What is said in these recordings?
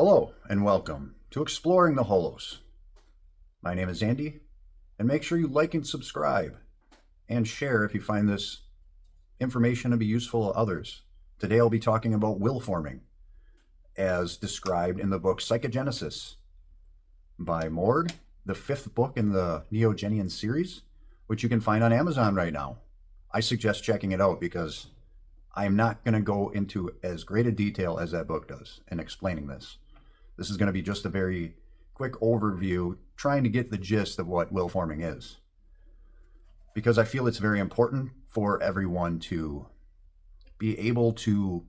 Hello and welcome to Exploring the Holos. My name is Andy, and make sure you like and subscribe and share if you find this information to be useful to others. Today I'll be talking about will forming as described in the book Psychogenesis by Morg, the 5th book in the Neogenian series, which you can find on Amazon right now. I suggest checking it out because I'm not going to go into as great a detail as that book does in explaining this. This is going to be just a very quick overview, trying to get the gist of what will forming is. Because I feel it's very important for everyone to be able to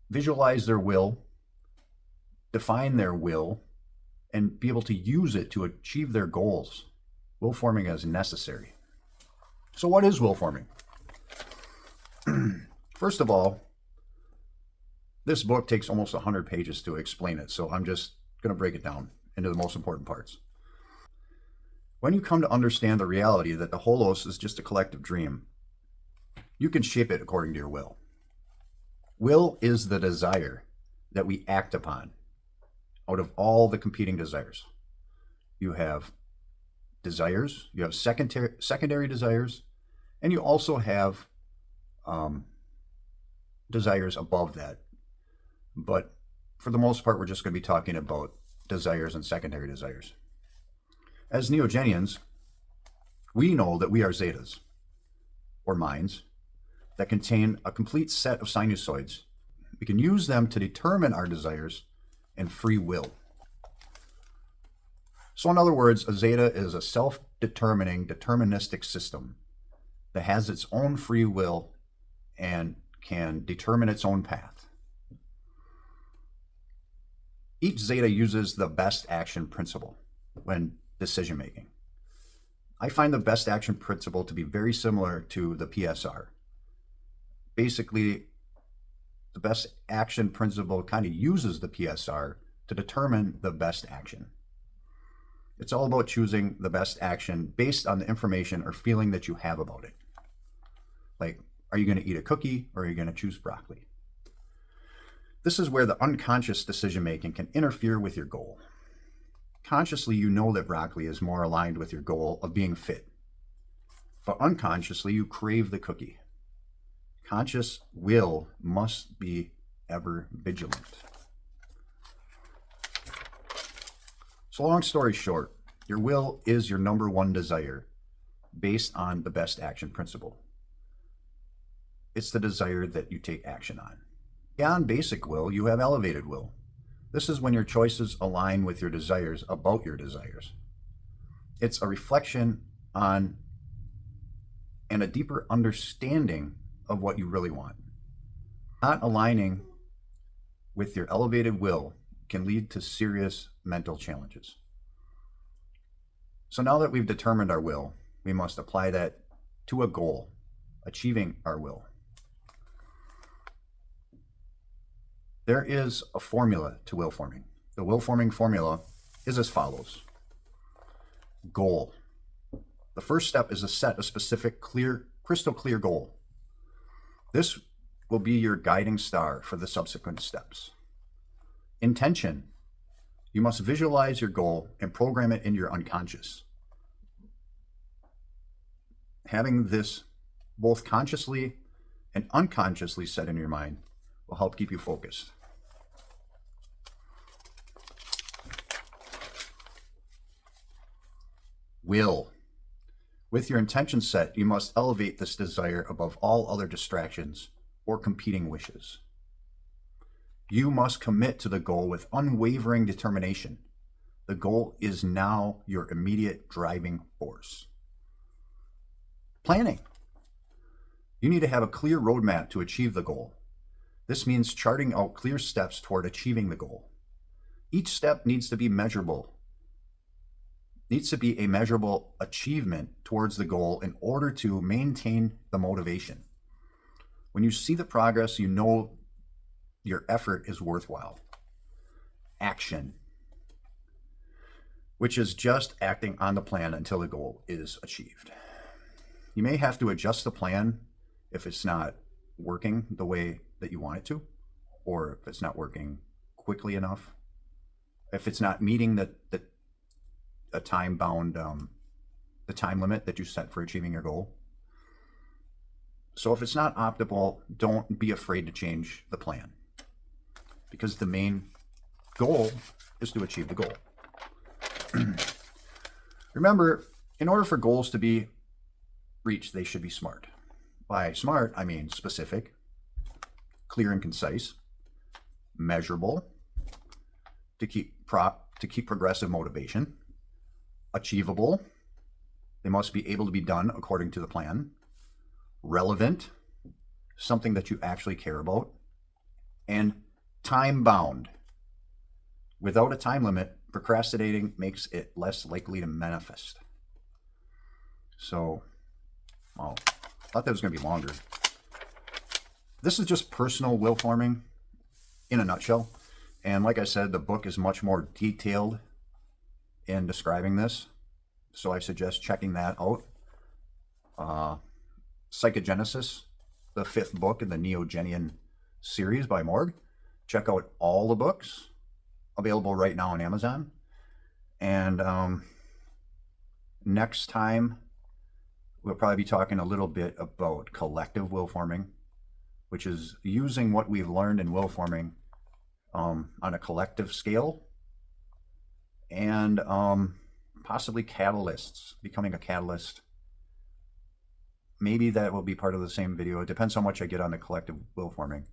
visualize their will, define their will, and be able to use it to achieve their goals. Will forming is necessary. So what is will forming? First of all, this book takes almost 100 pages to explain it, so I'm just going to break it down into the most important parts. When you come to understand the reality that the holos is just a collective dream, you can shape it according to your will. Will is the desire that we act upon out of all the competing desires. You have desires, you have secondary desires, and you also have desires above that. But for the most part, we're just going to be talking about desires and secondary desires. As Neogenians, we know that we are zetas, or minds, that contain a complete set of sinusoids. We can use them to determine our desires and free will. So in other words, a zeta is a self-determining, deterministic system that has its own free will and can determine its own path. Each zeta uses the best action principle when decision making. I find the best action principle to be very similar to the PSR. Basically, the best action principle kind of uses the PSR to determine the best action. It's all about choosing the best action based on the information or feeling that you have about it. Like, are you going to eat a cookie or are you going to choose broccoli? This is where the unconscious decision making can interfere with your goal. Consciously, you know that broccoli is more aligned with your goal of being fit. But unconsciously, you crave the cookie. Conscious will must be ever vigilant. So long story short, your will is your number one desire based on the best action principle. It's the desire that you take action on. Beyond basic will, you have elevated will. This is when your choices align with your desires about your desires. It's a reflection on and a deeper understanding of what you really want. Not aligning with your elevated will can lead to serious mental challenges. So now that we've determined our will, we must apply that to a goal, achieving our will. There is a formula to will forming. The will forming formula is as follows. Goal. The first step is to set a specific, crystal clear goal. This will be your guiding star for the subsequent steps. Intention. You must visualize your goal and program it in your unconscious. Having this both consciously and unconsciously set in your mind will help keep you focused. Will. With your intention set, you must elevate this desire above all other distractions or competing wishes. You must commit to the goal with unwavering determination. The goal is now your immediate driving force. Planning. You need to have a clear roadmap to achieve the goal. This means charting out clear steps toward achieving the goal. Each step needs to be measurable. Needs to be a measurable achievement towards the goal in order to maintain the motivation. When you see the progress, you know your effort is worthwhile. Action, which is just acting on the plan until the goal is achieved. You may have to adjust the plan if it's not working the way that you want it to, or if it's not working quickly enough, if it's not meeting a time-bound, the time limit that you set for achieving your goal. So if it's not optimal, don't be afraid to change the plan, because the main goal is to achieve the goal. Remember, in order for goals to be reached, they should be SMART. By SMART, I mean specific, clear and concise, measurable, to keep progressive motivation, achievable, they must be able to be done according to the plan, relevant, something that you actually care about, and time-bound. Without a time limit, procrastinating makes it less likely to manifest. So, well, I thought that was going to be longer. This is just personal will forming in a nutshell. And like I said, the book is much more detailed in describing this. So I suggest checking that out. Psychogenesis, the 5th book in the Neogenian series by Morg. Check out all the books available right now on Amazon. And next time, we'll probably be talking a little bit about collective will forming, which is using what we've learned in will forming on a collective scale, and possibly catalysts, becoming a catalyst. Maybe that will be part of the same video. It depends how much I get on the collective will forming.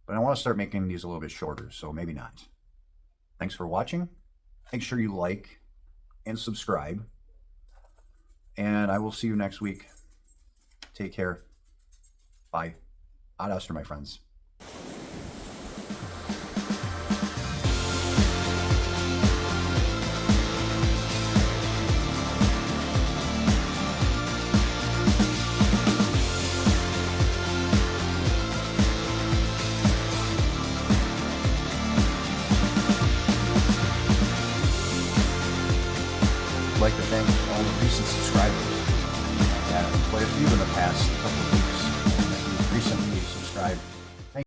But I want to start making these a little bit shorter, so maybe not. Thanks for watching. Make sure you like and subscribe. And I will see you next week. Take care. Bye. Ad astra, my friends. I'd like to thank all the recent subscribers. Quite a few in the past couple of weeks that recently subscribed